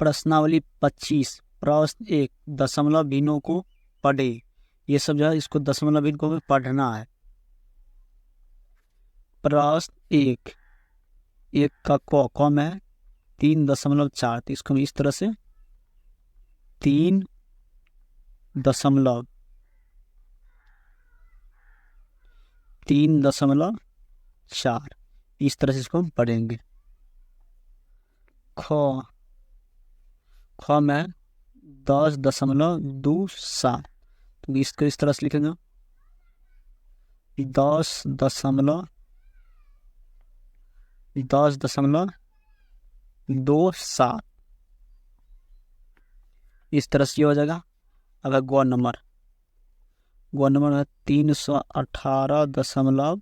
प्रश्नावली 25 प्रश्न 1 दशमलव भिन्नों को पढ़े। ये सब जो है इसको दशमलव भिन्न को भी पढ़ना है। प्रश्न 1 का क में 3.4 तो इसको इस तरह से 3.4 इस तरह से इसको हम पढ़ेंगे। ख में 10.27 तो इसको इस तरह से लिखेंगे 10.27 इस तरह से हो जाएगा। अगर ग नंबर है 318.4201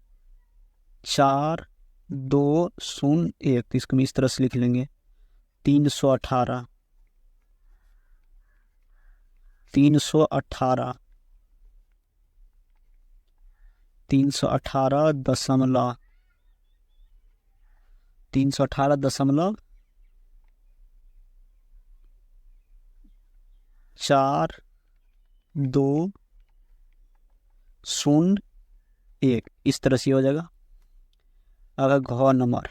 तो इसको हम इस तरह से लिख लेंगे 318 318.4201 इस तरह से हो जाएगा। अगर घ नंबर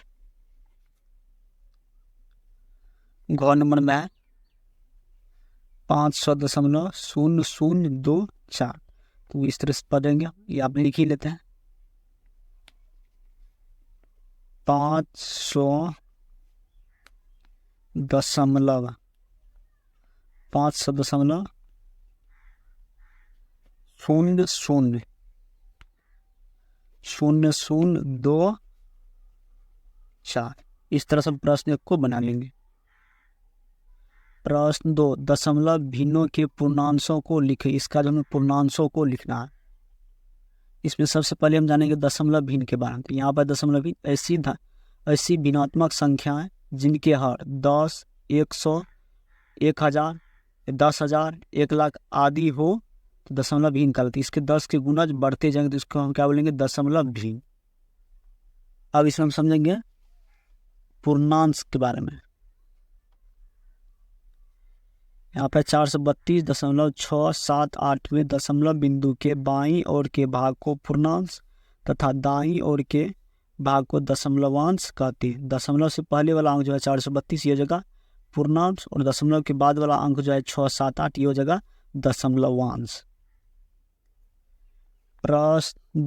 में 500.0024 तो इस तरह से पढ़ेंगे। ये आप लिख ही लेते हैं 500.0024 इस तरह से हम प्रश्न को बना लेंगे। प्रश्न 2 दशमलव भिन्नों के पूर्णांशों को लिखें। इसका जो हमें पूर्णांशों को लिखना है, इसमें सबसे पहले हम जानेंगे दशमलव भिन्न के बारे में। तो यहाँ पर दशमलव भिन्न ऐसी भिन्नात्मक संख्याएं जिनके हर 10, 100, 1000, 10,000, 1,00,000 आदि हो तो दशमलव भिन्न कहलाती है। इसके 10 के गुणज बढ़ते जाएंगे तो इसको हम क्या बोलेंगे दशमलव भिन्न। अब इसमें हम समझेंगे पूर्णांश के बारे में। यहाँ पर 432.678वें दशमलव बिंदु के बाईं ओर के भाग को पूर्णांश तथा दाईं ओर के भाग को दशमलवांश कहते हैं। दशमलव से पहले वाला अंक जो है 432 ये जगह पूर्णांश और दशमलव के बाद वाला अंक जो है 678 ये जगह दशमलवांश। प्रश्न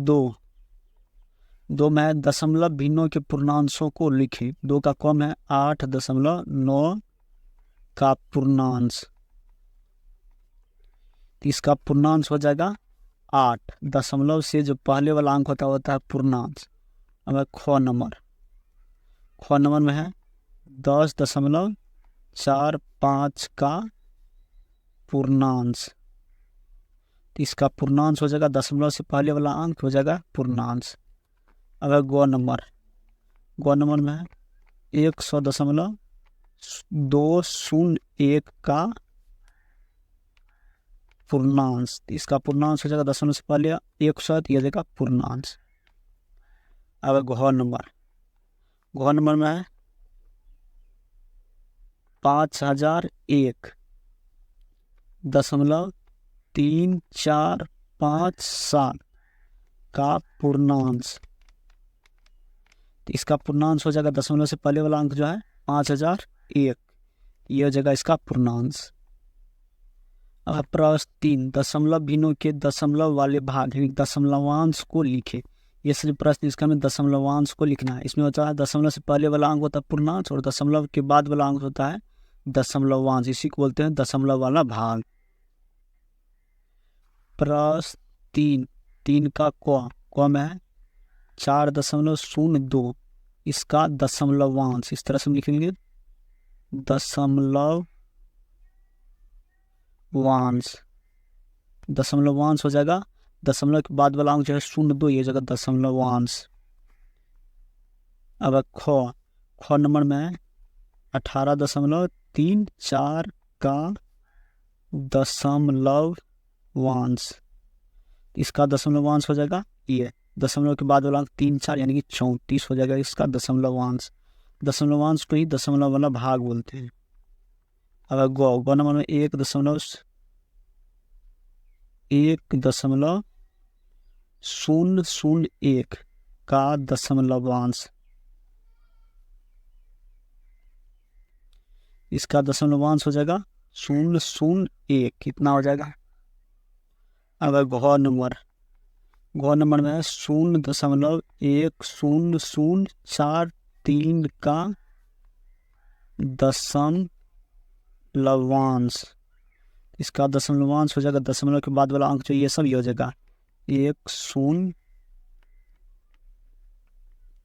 2 में दशमलव भिन्नों के पूर्णांशों को लिखें। 2 का क्रम है 8.9 का पूर्णांश तो इसका पूर्णांश हो जाएगा 8। दशमलव से जो पहले वाला अंक होता है पूर्णांश। अब ख नंबर में है 10.45 का पूर्णांश तो इसका पूर्णांश हो जाएगा दशमलव से पहले वाला अंक हो जाएगा पूर्णांश। अगर ग नंबर में है 100.201 का पूर्णांश तो इसका पूर्णांश हो जाएगा दशमलव से पहले 100 यह जगह पूर्णांश। अब घ नंबर में है 5001.3457 का पूर्णांश तो इसका पूर्णांश हो जाएगा दशमलव से पहले वाला अंक जो है 5001 यह जगह इसका पूर्णांश। अब प्रश्न 3 दशमलव भिन्नों के दशमलव वाले भाग यानी दशमलवांश को लिखे। ये सभी प्रश्न इसका में दशमलवांश को लिखना है। इसमें होता है दशमलव से पहले वाला अंक होता है पूर्णांश और दशमलव के बाद वाला अंक होता है दशमलवांश। इसी को बोलते हैं दशमलव वाला भाग। प्रश्न 3 का क में है 4.02 इसका दशमलवांश इस तरह से लिखेंगे दशमलवांश हो जाएगा। दशमलव के बाद वाला अंक जो है 0.2 ये जगह दशमलवांश। अब ख नंबर में 18.34 का दशमलवांश इसका दशमलवांश हो जाएगा ये दशमलव के बाद वाला अंक 3-4 यानी कि 34 हो जाएगा इसका दशमलवांश। दशमलवांश को ही दशमलव वाला भाग बोलते हैं। अब गौ नंबर में 1.001 का दशमलवांश, इसका दशमलवांश हो जाएगा 0.01, कितना हो जाएगा। अब घ नंबर में 0.1004 का दशमलवांश, इसका दशमलवांश हो जाएगा, दशमलव के बाद वाला अंक जो ये सब ये हो जाएगा 10,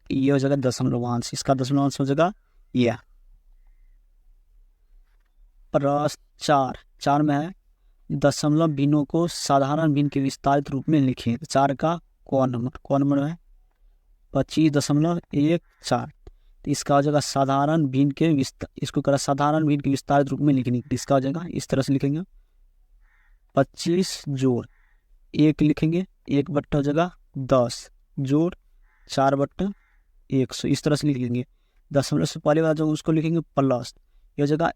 ये हो जाएगा दशमलवांश, इसका दशमलवांश हो जाएगा यह। प्रश्न 4 में है दशमलव भिन्नों को साधारण भिन्न के विस्तारित रूप में लिखें। 4 का क नंबर है 25.14, तो इसका हो जाएगा साधारण भिन्न के इसको करा साधारण भिन्न के विस्तारित रूप में लिखने, इसका हो जाएगा इस तरह से लिखेंगे 25 जोड़ 1 लिखेंगे, 1 बट्टा हो जाएगा 10 जोड़ 4 बट्टा 100, इस तरह से लिखेंगे। दशमलव से पहले वाला जो उसको लिखेंगे प्लस, ये हो जाएगा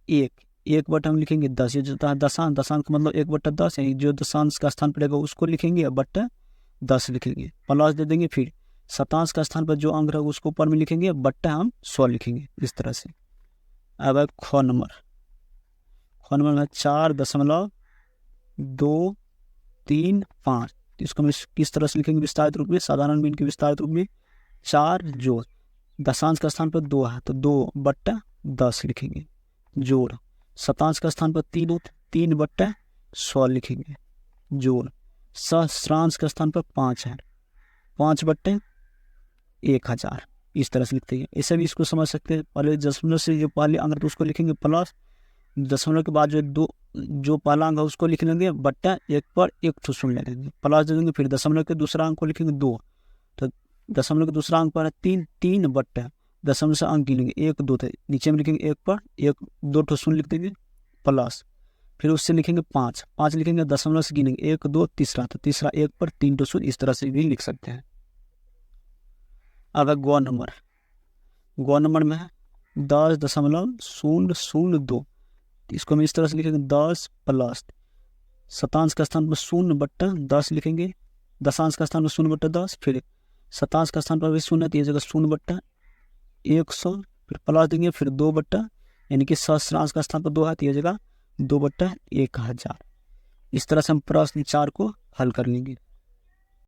1 बट्टा हम लिखेंगे 10, ये जो होता है दशांश का मतलब 1/10 है, जो दशांश का स्थान पर रहेगा उसको लिखेंगे बट्टा 10 लिखेंगे, प्लस दे देंगे, फिर शतांश का स्थान पर जो अंक रहेगा उसको ऊपर में लिखेंगे बट्टा हम 100 लिखेंगे, इस तरह से। अब ख नंबर में 4.235, इसको हम किस तरह से लिखेंगे विस्तारित रूप में, साधारण भिन्न के विस्तारित रूप में। 4 जोड़ दशांश का स्थान पर 2 है तो 2/10 लिखेंगे, जोड़ शतांश का स्थान पर 3/100 लिखेंगे, जोड़ सहस्रांश का स्थान पर 5 है 5/1000, इस तरह से लिखते हैं। ऐसे भी इसको समझ सकते हैं, पहले दशमलव से जो पहले अंक तो उसको लिखेंगे प्लस, दशमलव के बाद जो पहला अंक है उसको लिख लेंगे बट्टा 1 पर 1 ठो शून्य ले लेंगे, प्लस दे देंगे, फिर दशमलव के दूसरा अंक को लिखेंगे 2, तो दशमलव के दूसरा अंक पर है 3 बट्टा दशमलव से अंक गिनेंगे 1 2, थे नीचे में लिखेंगे 1 पर 1 2 ठो शून्य लिख देंगे प्लस, फिर उससे लिखेंगे 5 लिखेंगे, दशमलव से गिनेंगे 1 2 तीसरा, तो तीसरा 1 पर 3 ठो शून्य, इस तरह से भी लिख सकते हैं। अब ग नंबर में है 10.002, इसको हम इस तरह से लिखेंगे 10 प्लस शतांश का स्थान पर 0/10 लिखेंगे, दशांश का स्थान पर 0/10, फिर शतांश का स्थान पर भी 0 तो ये जगह 0/100, फिर प्लस देंगे, फिर 2 यानी कि सहस्रांश का स्थान पर 2 है तो ये जगह 2/1000, इस तरह से हम प्रश्न 4 को हल कर लेंगे।